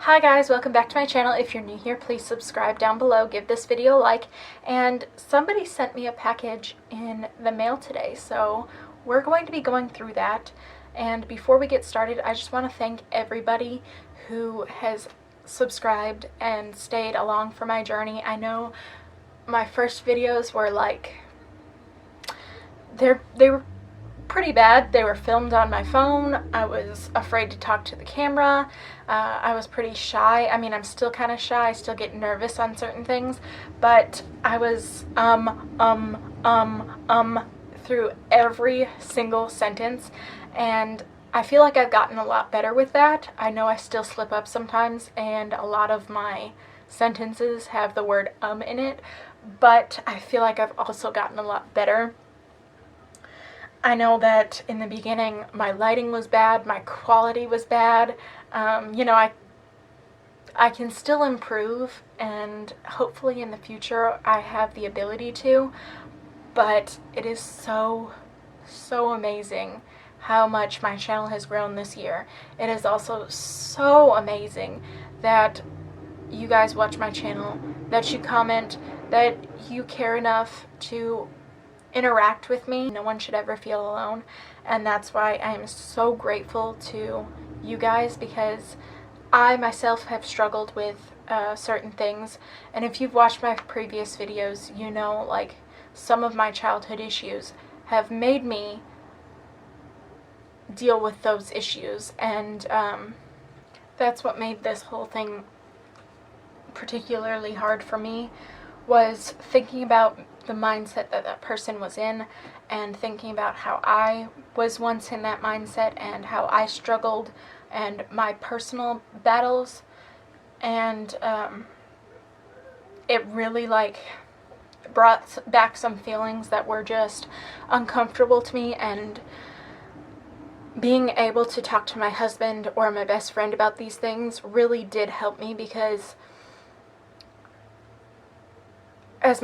Hi guys, welcome back to my channel. If you're new here, please subscribe down below, give this video a like, and somebody sent me a package in the mail today, so we're going to be going through that. And before we get started, I just want to thank everybody who has subscribed and stayed along for my journey. I know my first videos were like, they were pretty bad. They were filmed on my phone. I was afraid to talk to the camera. I was pretty shy. I mean, I'm still kind of shy. I still get nervous on certain things, but I was through every single sentence, and I feel like I've gotten a lot better with that. I know I still slip up sometimes, and a lot of my sentences have the word in it, but I feel like I've also gotten a lot better. I know that in the beginning my lighting was bad, my quality was bad. You know, I can still improve, and hopefully in the future I have the ability to, but it is so amazing how much my channel has grown this year. It is also so amazing that you guys watch my channel, that you comment, that you care enough to interact with me. No one should ever feel alone, and that's why I am so grateful to you guys, because I myself have struggled with certain things, and if you've watched my previous videos, you know, like, some of my childhood issues have made me deal with those issues, and that's what made this whole thing particularly hard for me, was thinking about the mindset that that person was in, and thinking about how I was once in that mindset and how I struggled and my personal battles, and it really like brought back some feelings that were just uncomfortable to me, and being able to talk to my husband or my best friend about these things really did help me, because as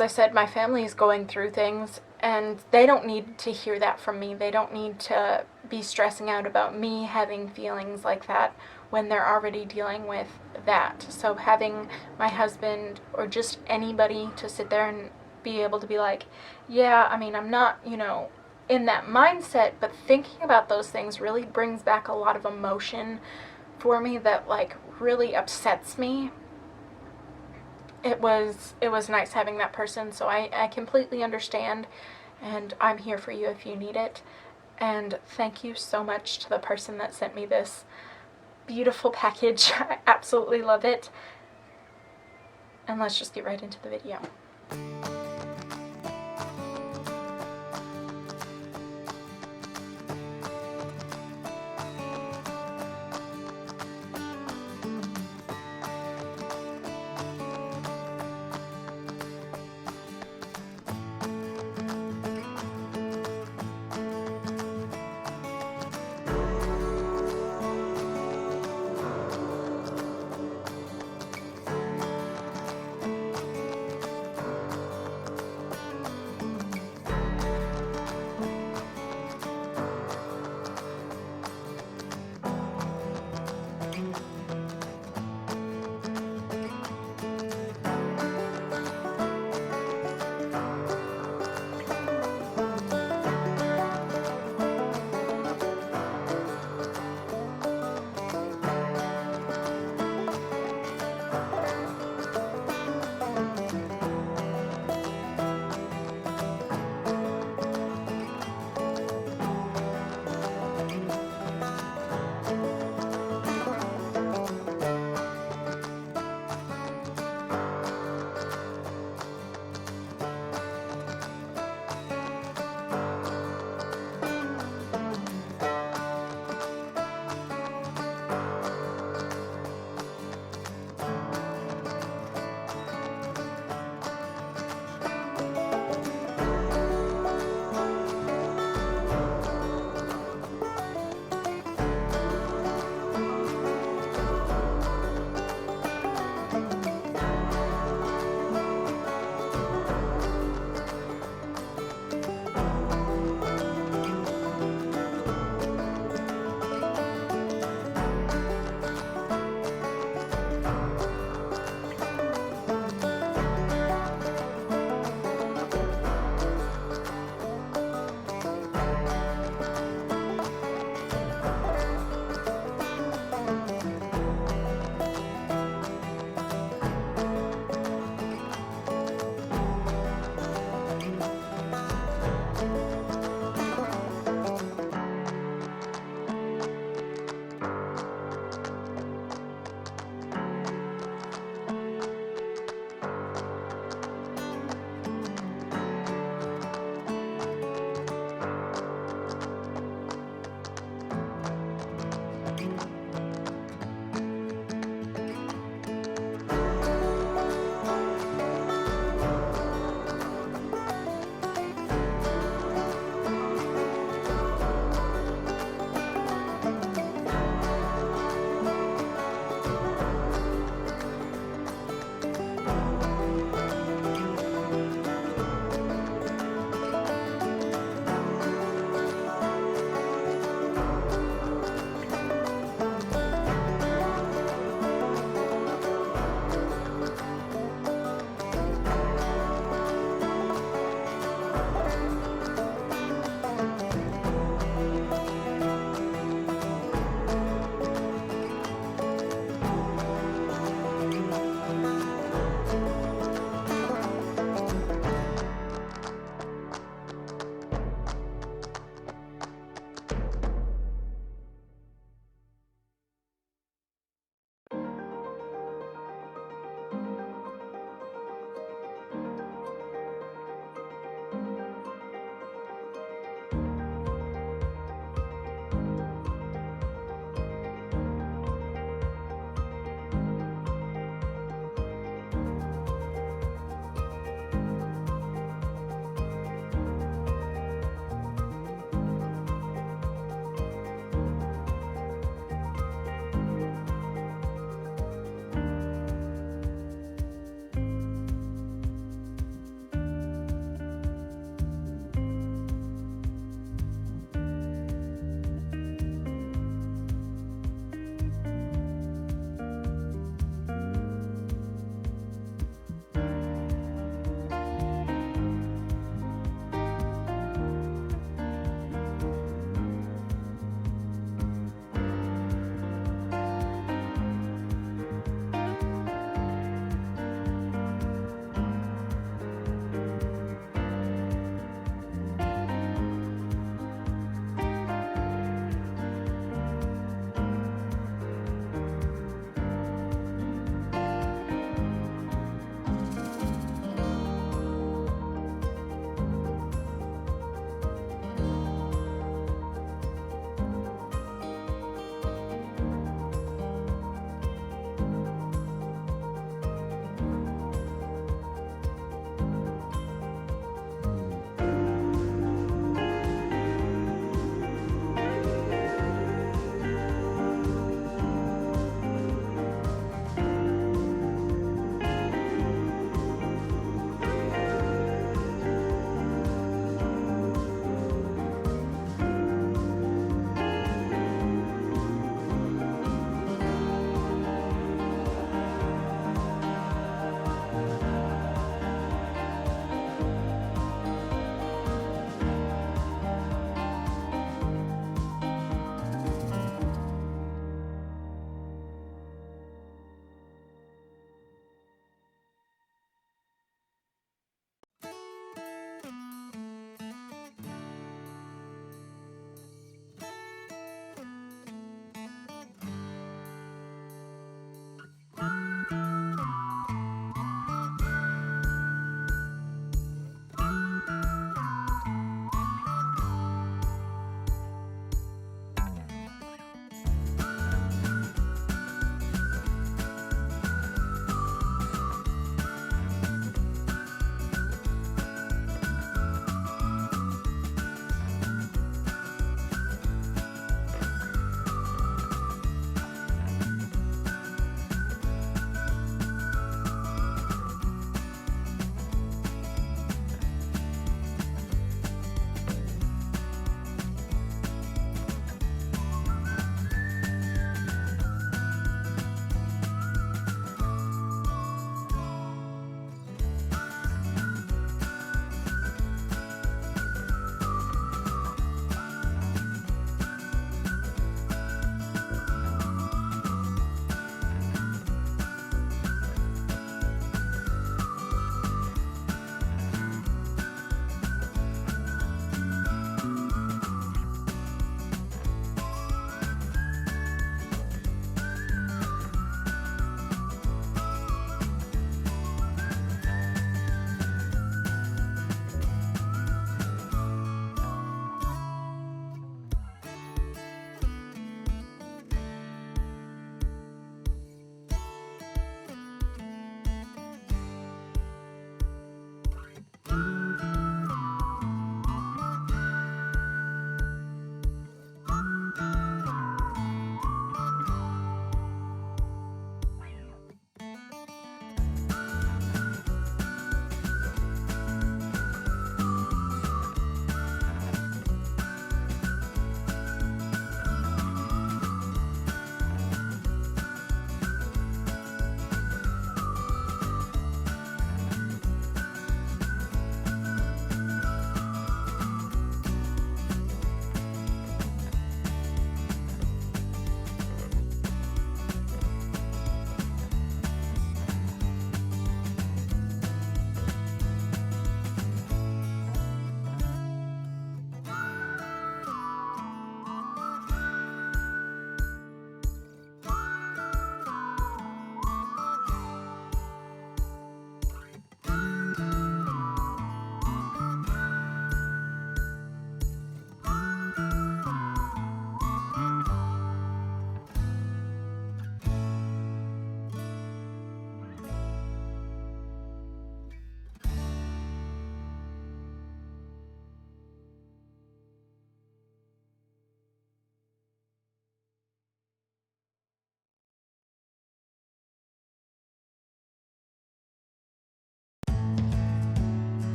I said, my family is going through things, and they don't need to hear that from me. They don't need to be stressing out about me having feelings like that when they're already dealing with that. So having my husband or just anybody to sit there and be able to be like, yeah, I mean, I'm not, you know, in that mindset, but thinking about those things really brings back a lot of emotion for me that like really upsets me. It was nice having that person, so I completely understand, and I'm here for you if you need it. And thank you so much to the person that sent me this beautiful package. I absolutely love it. And let's just get right into the video.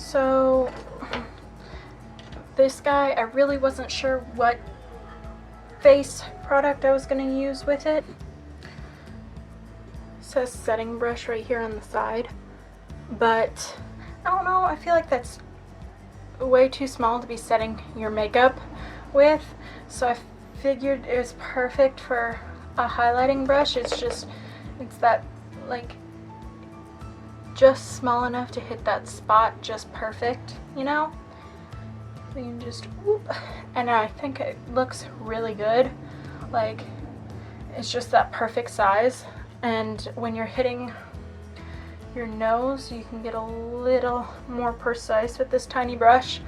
So this guy, I really wasn't sure what face product I was going to use with it. It says setting brush right here on the side, but I don't know, I feel like that's way too small to be setting your makeup with, so I figured it was perfect for a highlighting brush. It's that like just small enough to hit that spot just perfect, you know? So you can just whoop, and I think it looks really good. Like, it's just that perfect size, and when you're hitting your nose, you can get a little more precise with this tiny brush.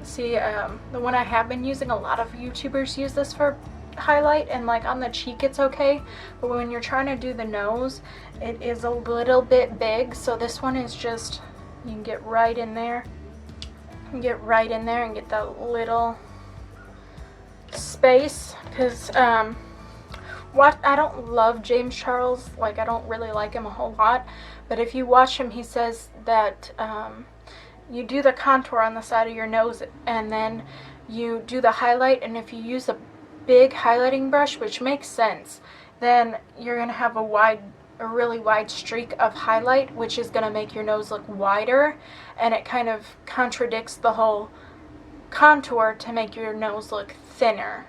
See, the one I have been using, a lot of YouTubers use this for highlight, and like on the cheek it's okay, but when you're trying to do the nose, it is a little bit big, so this one is just, you can get right in there. You can get right in there and get that little space, because I don't love James Charles, like I don't really like him a whole lot, but if you watch him, he says that you do the contour on the side of your nose and then you do the highlight, and if you use a big highlighting brush, which makes sense, then you're going to have a really wide streak of highlight, which is going to make your nose look wider, and it kind of contradicts the whole contour to make your nose look thinner.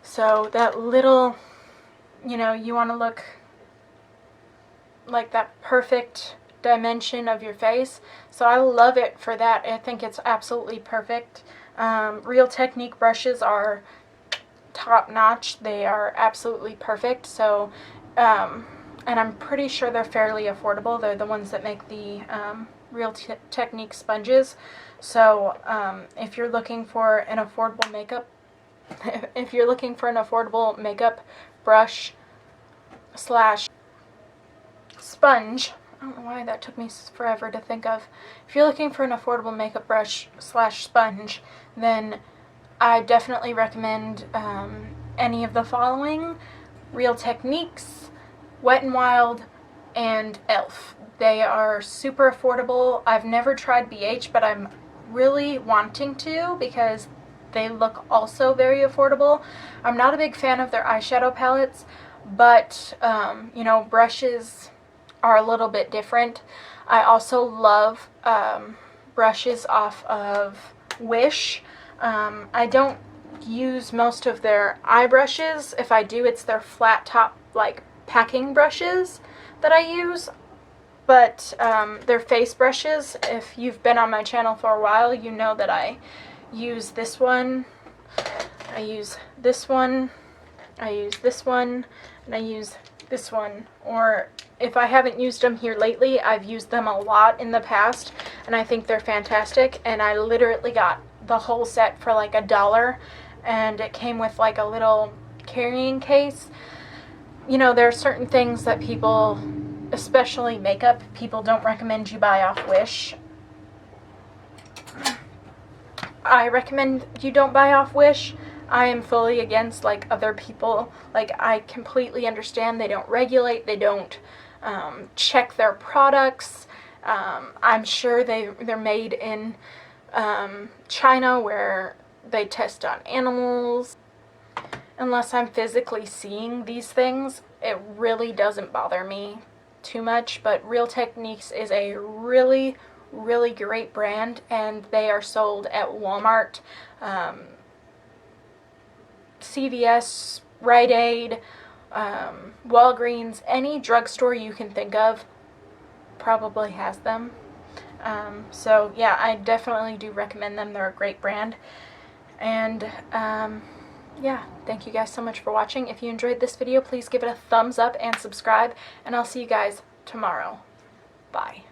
So that little, you know, you want to look like that perfect dimension of your face. So I love it for that. I think it's absolutely perfect. Real Technique brushes are top notch. They are absolutely perfect. So, and I'm pretty sure they're fairly affordable. They're the ones that make the Real Technique sponges. So if you're looking for an affordable makeup, brush slash sponge, I don't know why that took me forever to think of. If you're looking for an affordable makeup brush slash sponge, then I definitely recommend any of the following: Real Techniques, Wet n Wild, and e.l.f. They are super affordable. I've never tried BH, but I'm really wanting to because they look also very affordable. I'm not a big fan of their eyeshadow palettes, but you know, brushes are a little bit different. I also love brushes off of Wish. I don't use most of their eye brushes. If I do, it's their flat top like packing brushes that I use. But their face brushes, if you've been on my channel for a while, you know that I use this one, I use this one, I use this one, and I use this one. Or if I haven't used them here lately, I've used them a lot in the past, and I think they're fantastic. And I literally got the whole set for like $1, and it came with like a little carrying case. You know, there are certain things that people, especially makeup, people don't recommend you buy off Wish. I recommend you don't buy off Wish. I am fully against like other people. Like, I completely understand they don't regulate, they don't check their products. I'm sure they're made in China, where they test on animals. Unless I'm physically seeing these things, it really doesn't bother me too much. But Real Techniques is a really great brand, and they are sold at Walmart, CVS, Rite Aid, Walgreens, any drugstore you can think of probably has them. So yeah, I definitely do recommend them. They're a great brand. And yeah, thank you guys so much for watching. If you enjoyed this video, please give it a thumbs up and subscribe, and I'll see you guys tomorrow. Bye.